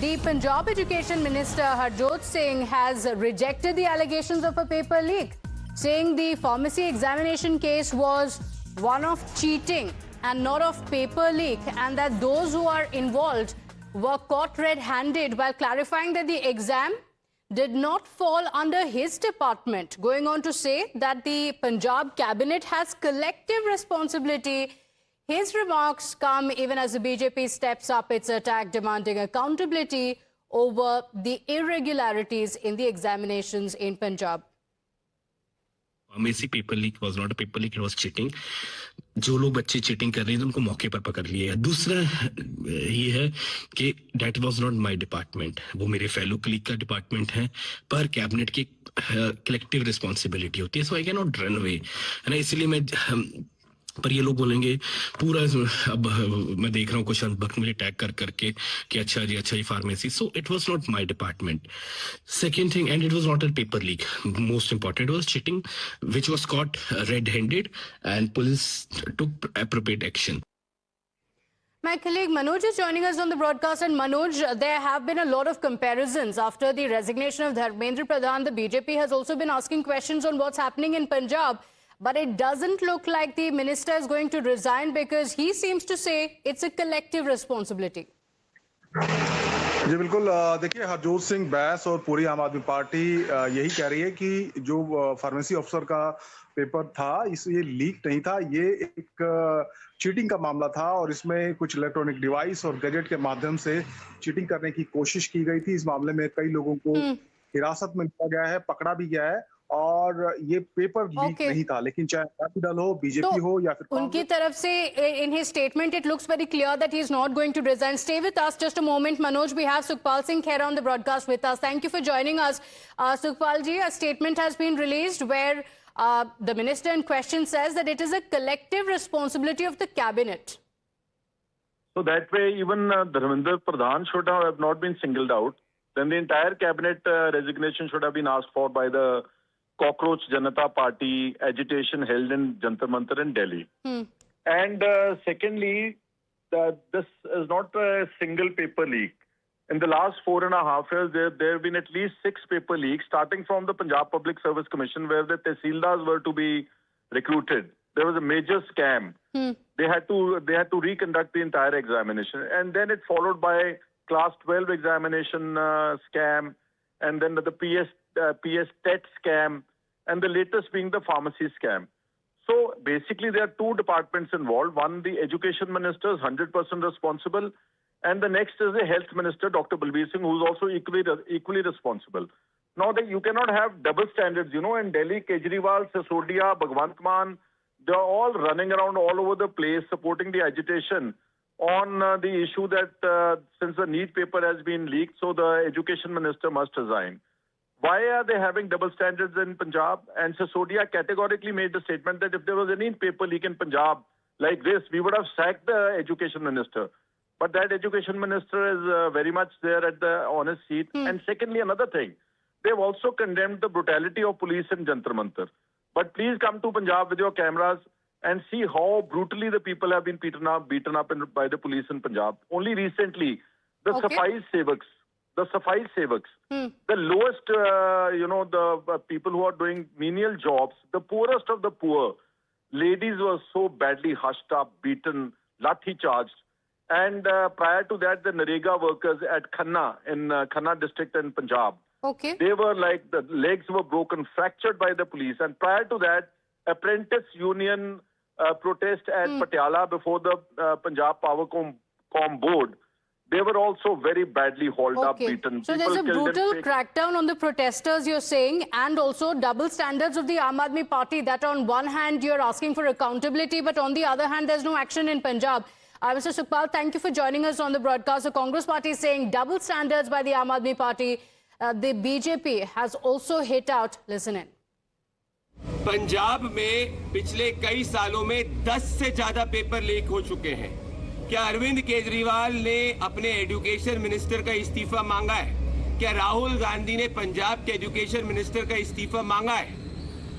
The Punjab Education Minister Harjot Singh has rejected the allegations of a paper leak, saying the pharmacy examination case was one of cheating and not of paper leak, and that those who are involved were caught red-handed, while clarifying that the exam did not fall under his department, going on to say that the Punjab cabinet has collective responsibility. His remarks come even as the BJP steps up its attack, demanding accountability over the irregularities in the examinations in Punjab. Pharmacy paper leak was not a paper leak, it was cheating. जो लोग बच्चे cheating कर रहे हैं उनको मौके पर पकड़ लिया है। दूसरा ये है कि that was not my department, वो मेरे फेलो क्लिक का डिपार्टमेंट है, पर कैबिनेट की कलेक्टिव रिस्पॉन्सिबिलिटी होती है, so I can not run away, है ना। इसलिए मैं पर ये लोग बोलेंगे पूरा, अब मैं देख रहा हूँ कुछ वक्त मुझे टैग कर करके कि अच्छा जी pharmacy, so it was not my department. Second thing, and it was not a paper leak, most important was cheating which was caught red handed and police took appropriate action. My colleague Manoj is joining us on the broadcast. And Manoj, there have been a lot of comparisons after the resignation of Dharmendra Pradhan. The BJP has also been asking questions on what's happening in Punjab. But it doesn't look like the minister is going to resign, because he seems to say it's a collective responsibility. जी बिल्कुल, देखिए हरजोत सिंह बैस और पूरी आम आदमी party यही कह रही है कि जो फार्मेसी अफसर का पेपर था ये लीक नहीं था, ये एक चीटिंग का मामला था और इसमें कुछ इलेक्ट्रॉनिक डिवाइस और गैजेट के माध्यम से चीटिंग करने की कोशिश की गई थी। इस मामले में कई लोगों को हिरासत में लिया गया है, पकड़ा भी गया है, और ये पेपर लीक नहीं था। लेकिन चाहे अकाली दल हो, बीजेपी हो या फिर उनकी तरफ से in his statement it looks very clear that he is not going to resign. Stay with us just a moment, Manoj. We have Sukhpal Singh Khera on the broadcast with us. Thank you for joining us. Sukhpal ji, a statement has been released where the minister in question says that it is a collective responsibility of the cabinet. So that way even Dharmendra Pradhan should have not been singled out. Then the entire cabinet resignation should have been asked for by the Cockroach Janata Party agitation held in Jantar Mantar in Delhi. And secondly, this is not a single paper leak. In the last 4.5 years, there have been at least 6 paper leaks, starting from the Punjab Public Service Commission, where the tehsildars were to be recruited. There was a major scam. They had to reconduct the entire examination, and then it followed by Class 12 examination scam, and then the PS TET scam, and the latest being the pharmacy scam. So basically there are 2 departments involved. One, the education minister is 100% responsible, and the next is the health minister, Dr. Balbir Singh, who is also equally responsible. Now you cannot have double standards. You know, in Delhi, Kejriwal, Sisodia, Bhagwant Mann, they are all running around all over the place supporting the agitation on the issue that since the NEET paper has been leaked, so the education minister must resign. Why are they having double standards in Punjab? And Sisodia categorically made the statement that if there was any paper leak in Punjab like this, we would have sacked the education minister. But that education minister is very much there on his seat. And secondly, another thing, they've also condemned the brutality of police in Jantar Mantar. But please come to Punjab with your cameras and see how brutally the people have been beaten up by the police in Punjab. Only recently, the Safai Sevaks, the lowest, the people who are doing menial jobs, the poorest of the poor, ladies were so badly hushed up, beaten, lathi charged. And prior to that, the Narega workers at Khanna, in Khanna district in Punjab, they were like, the legs were broken, fractured by the police. And prior to that, apprentice union protest at Patiala before the Punjab Powercom board, they were also very badly hauled up, beaten. So there's a brutal crackdown on the protesters, you're saying, and also double standards of the Aam Aadmi Party, that on one hand you're asking for accountability, but on the other hand there's no action in Punjab. Mr. Sukhpal, thank you for joining us on the broadcast. The Congress Party is saying double standards by the Aam Aadmi Party. The BJP has also hit out. Listen in. Punjab में पिछले कई सालों में 10 से ज्यादा paper leak हो चुके हैं। क्या अरविंद केजरीवाल ने अपने एजुकेशन मिनिस्टर का इस्तीफा मांगा है? क्या राहुल गांधी ने पंजाब के एजुकेशन मिनिस्टर का इस्तीफा मांगा है?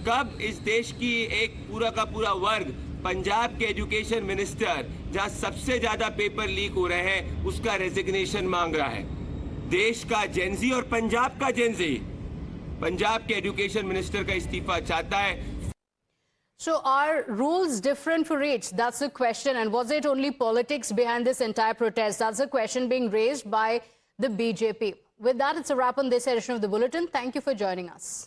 कब इस देश की एक पूरा का पूरा वर्ग पंजाब के एजुकेशन मिनिस्टर, जहां सबसे ज्यादा पेपर लीक हो रहे हैं, उसका रेजिग्नेशन मांग रहा है? देश का जेंजी और पंजाब का जेंजी पंजाब के एजुकेशन मिनिस्टर का इस्तीफा चाहता है। So are rules different for each? That's the question. And was it only politics behind this entire protest? That's the question being raised by the BJP. With that, it's a wrap on this edition of The Bulletin. Thank you for joining us.